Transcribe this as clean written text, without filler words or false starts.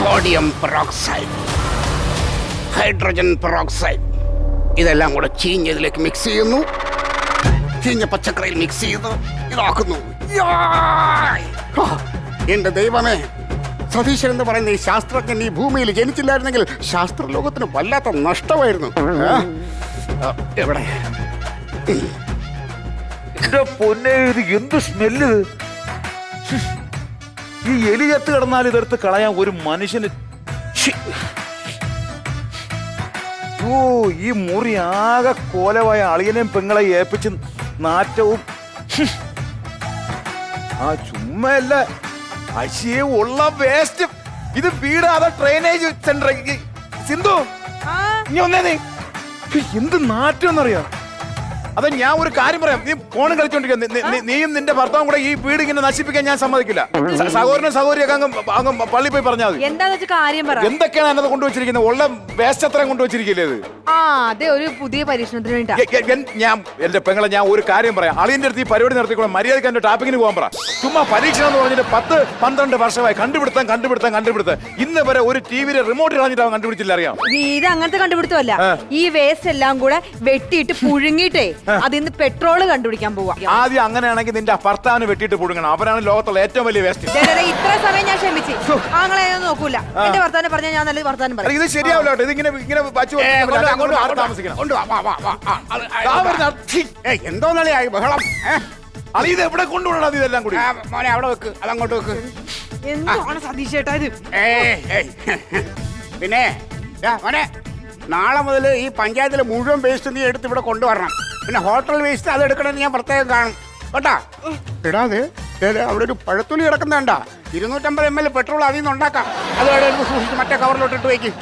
Sodium peroxide, hydrogen peroxide ഇതെല്ലാം കൂടെ ചീഞ്ഞതിലേക്ക് mix ചെയ്യുന്നു. ചീഞ്ഞ പച്ചക്കറിയിൽ മിക്സ് ചെയ്ത് ഇതാക്കുന്നു. എന്റെ ദൈവമേ, സതീശൻ എന്ന് പറയുന്ന ഈ ശാസ്ത്രജ്ഞൻ ഈ ഭൂമിയിൽ ജനിച്ചില്ലായിരുന്നെങ്കിൽ ശാസ്ത്രലോകത്തിന് വല്ലാത്ത നഷ്ടമായിരുന്നു. എവിടെ എന്റെ പൊന്നെ, ഇത് എന്ത് സ്മെല്ല്! ഈ എലി ചത്ത് കിടന്നാൽ ഇതെടുത്ത് കളയാൻ ഒരു മനുഷ്യന്. ഓ, ഈ മുറി ആകെ കോലമായ അളിയനെയും പെങ്ങളെ ഏൽപ്പിച്ച് നാറ്റവും. ആ ചുമ്മല്ല അശിയെ ഉള്ള വേസ്റ്റ്. ഇത് വീടാതെ ഡ്രെയിനേജ് സെന്റർ. സിന്ധു, നീ ഒന്നേ, നീ എന്ത് നാറ്റം എന്നറിയാം. അതെ, ഞാൻ ഒരു കാര്യം പറയാം. നീ ഫോണും കളിച്ചോണ്ടിരിക്കുക. നീയും നിന്റെ ഭർത്താവും കൂടെ ഈ വീട് ഇങ്ങനെ നശിപ്പിക്കാൻ ഞാൻ സമ്മതിക്കില്ല. സഹോദരനും സഹോദരിയൊക്കെ അങ്ങ് പള്ളി പോയി പറഞ്ഞാൽ മതി. എന്താന്ന് വെച്ചാൽ കാര്യം പറ. എന്തൊക്കെയാണ് എന്നത് കൊണ്ടുവച്ചിരിക്കുന്നത്? ഉള്ള വേസ്റ്റ് അത്രയും കൊണ്ടുവച്ചിരിക്കില്ലേ ഇത്? അതെ, ഒരു പുതിയ പരീക്ഷണത്തിന് വേണ്ടി. ഞാൻ എന്റെ പെങ്ങളെ, ഞാൻ ഒരു കാര്യം പറയാം. അളിയന്റെ അടുത്ത് ഈ പരിപാടി നടത്തിക്കോളാം. മര്യാദക്ക് എന്റെ ടാപ്പിങ്ങിന് പോകാൻ പറ. ചുമ്മാ പരീക്ഷണം എന്ന് പറഞ്ഞിട്ട് 10-12 വർഷമായി കണ്ടുപിടുത്തം. ഇന്ന് വരെ ഒരു ടിവിയിലെ റിമോട്ട് കളഞ്ഞിട്ട് അവൻ കണ്ടുപിടിച്ചില്ല. അറിയാം, ഇത് അങ്ങനത്തെ കണ്ടുപിടുത്തമല്ല. ഈ വേസ്റ്റ് എല്ലാം കൂടെ വെട്ടിയിട്ട് പുഴുങ്ങിയിട്ടേ അതിന്ന് പെട്രോള് കണ്ടുപിടിക്കാൻ പോവാ. ആദ്യം അങ്ങനെയാണെങ്കിൽ നിന്റെ ഭർത്താവിന് വെട്ടിയിട്ട് പുഴുങ്ങണം. അവരാണ് ലോകത്തുള്ള ഏറ്റവും വലിയ വേസ്റ്റ്. ഇത്ര സമയം ഞാൻ ക്ഷമിച്ചു. ആങ്ങളെ നോക്കൂല. എന്റെ വർത്താനം പറഞ്ഞാൽ ഞാൻ നല്ല വർത്താനം പറയാം. ഇത് ശരിയാവില്ല കേട്ടോ. ഇതിങ്ങനെ എന്തോന്നായി ബഹളം? ഇത് എവിടെ കൊണ്ടുപോകണം? ഇതെല്ലാം കൂടി മോനെ അവിടെ വെക്ക്, അതങ്ങോട്ട് വെക്ക്. എന്താണ് സതീഷ് ചേട്ടാ ഇത്? പിന്നെ മോനെ, നാളെ മുതൽ ഈ പഞ്ചായത്തിലെ മുഴുവൻ വേസ്റ്റ് നീ എടുത്ത് ഇവിടെ കൊണ്ടുവരണം. പിന്നെ ഹോട്ടൽ വേസ്റ്റ് അത് എടുക്കണമെന്ന് ഞാൻ പ്രത്യേകം കാണും കേട്ടാ. ഇടാതെ അവിടെ ഒരു പഴത്തുള്ളി കിടക്കുന്നുണ്ട. 250 ml പെട്രോൾ അതിൽ നിന്ന് ഉണ്ടാക്കാം. അത് സൂക്ഷിച്ച് മറ്റേ കവറിലോട്ടിട്ട് വയ്ക്കും.